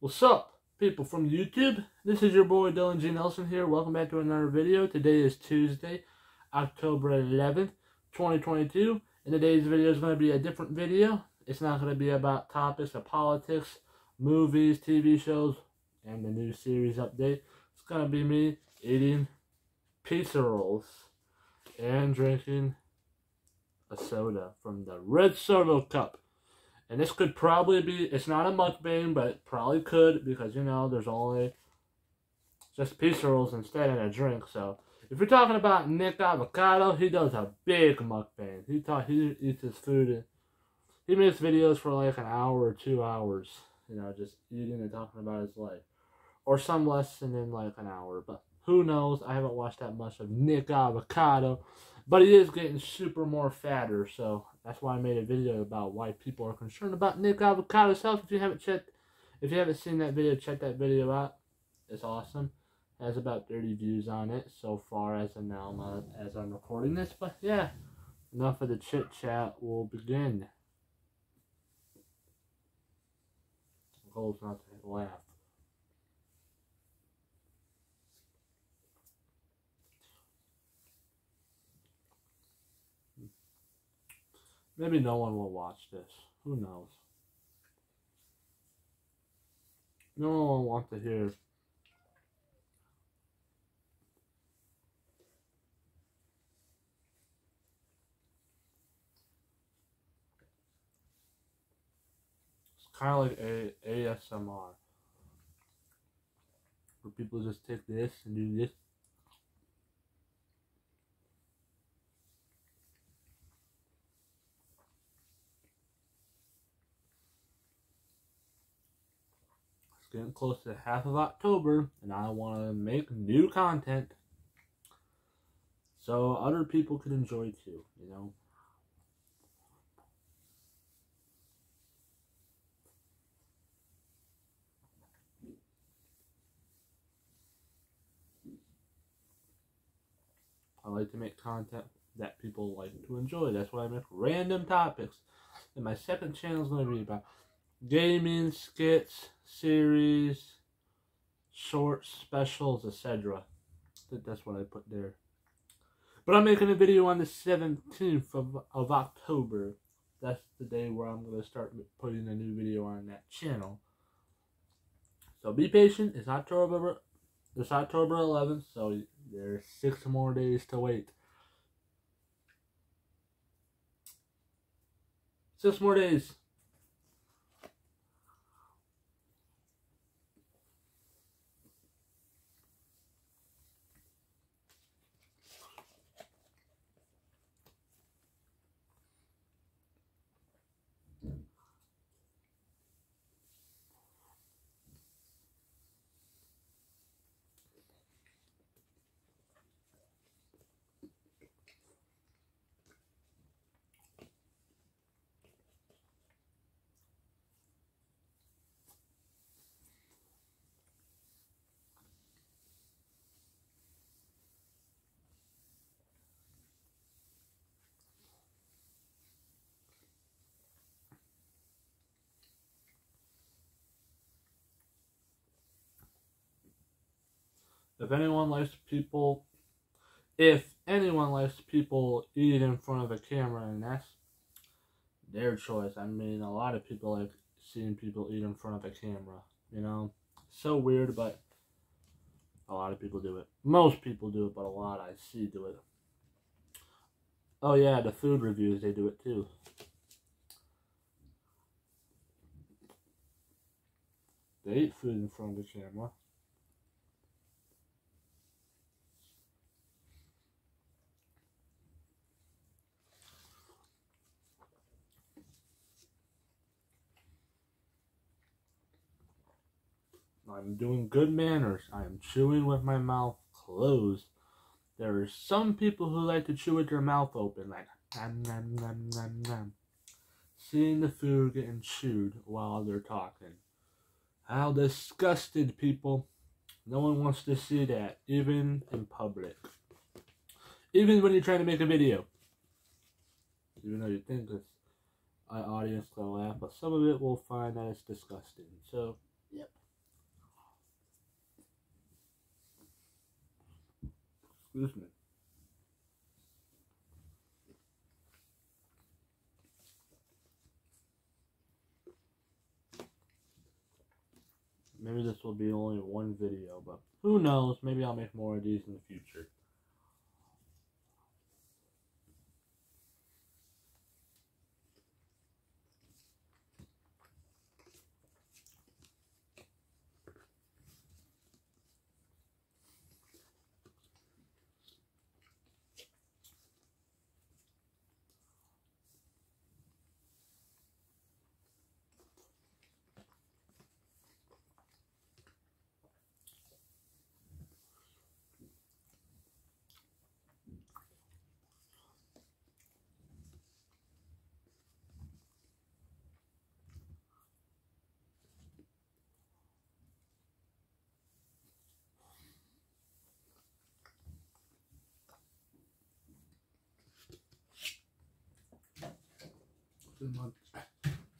What's up, people from YouTube? This is your boy Dylan G. Nelson here. Welcome back to another video. Today is Tuesday, October 11th, 2022. And today's video is going to be a different video. It's not going to be about topics of politics, movies, TV shows, and the new series update. It's going to be me eating pizza rolls and drinking a soda from the Red Soda Cup. And this could probably be, it's not a mukbang, but it probably could, because, you know, there's only just pizza rolls instead and a drink. So, if you're talking about Nick Avocado, he does a big mukbang. He eats his food, and he makes videos for like an hour or 2 hours, you know, just eating and talking about his life. Or some less than like an hour, but who knows? I haven't watched that much of Nick Avocado. But he is getting super more fatter, so that's why I made a video about why people are concerned about Nick Avocado's health. If you haven't seen that video, check that video out. It's awesome. It has about 30 views on it so far as of now, as I'm recording this. But yeah, enough of the chit chat. We'll begin. The goal is not to laugh. Maybe no one will watch this. Who knows? No one will want to hear. It's kind of like ASMR. Where people just take this and do this. Getting close to half of October, and I want to make new content so other people could enjoy too, you know. I like to make content that people like to enjoy. That's why I make random topics. And my second channel is going to be about gaming, skits, series, shorts, specials, etc. I think that's what I put there. But I'm making a video on the 17th of October. That's the day where I'm going to start putting a new video on that channel. So be patient. It's October 11th, so there's 6 more days to wait. 6 more days. If anyone likes people eat in front of a camera, and that's their choice. I mean, a lot of people like seeing people eat in front of a camera, you know? So weird, but a lot of people do it. Most people do it, but a lot I see do it. Oh yeah, the food reviews, they do it too. They eat food in front of the camera. I'm doing good manners. I am chewing with my mouth closed. There are some people who like to chew with their mouth open, like nom nom nom nom nom. Seeing the food getting chewed while they're talking. How disgusted, people. No one wants to see that, even in public. Even when you're trying to make a video. Even though you think this audience will laugh, but some of it will find that it's disgusting. So, yep. Excuse me. Maybe this will be only one video, but who knows? Maybe I'll make more of these in the future.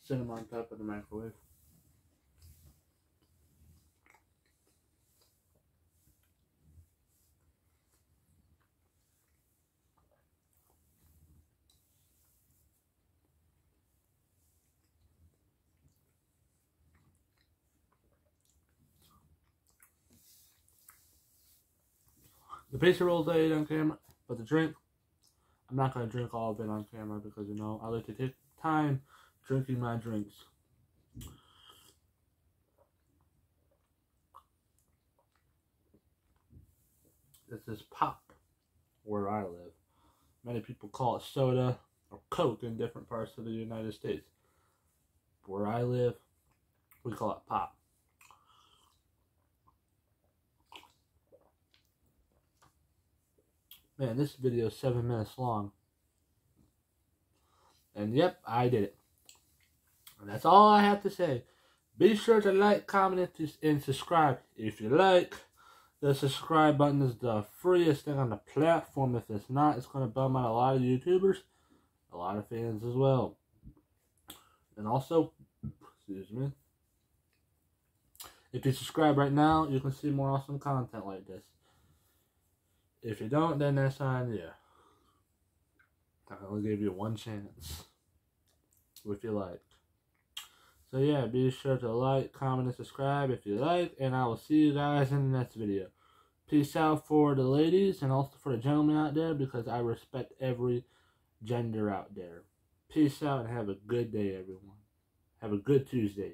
Cinnamon on top of the microwave. The pizza rolls I ate on camera, but the drink, I'm not going to drink all of it on camera because, you know, I like to take time drinking my drinks. This is pop where I live. Many people call it soda or Coke in different parts of the United States. Where I live, we call it pop. Man, this video is 7 minutes long. And yep, I did it. And that's all I have to say. Be sure to like, comment, and subscribe if you like. The subscribe button is the freest thing on the platform. If it's not, it's going to bum out a lot of YouTubers, a lot of fans as well. And also, excuse me, if you subscribe right now, you can see more awesome content like this. If you don't, then that's on you. I only give you one chance. If you like. So yeah, be sure to like, comment, and subscribe if you like. And I will see you guys in the next video. Peace out for the ladies and also for the gentlemen out there, because I respect every gender out there. Peace out and have a good day, everyone. Have a good Tuesday.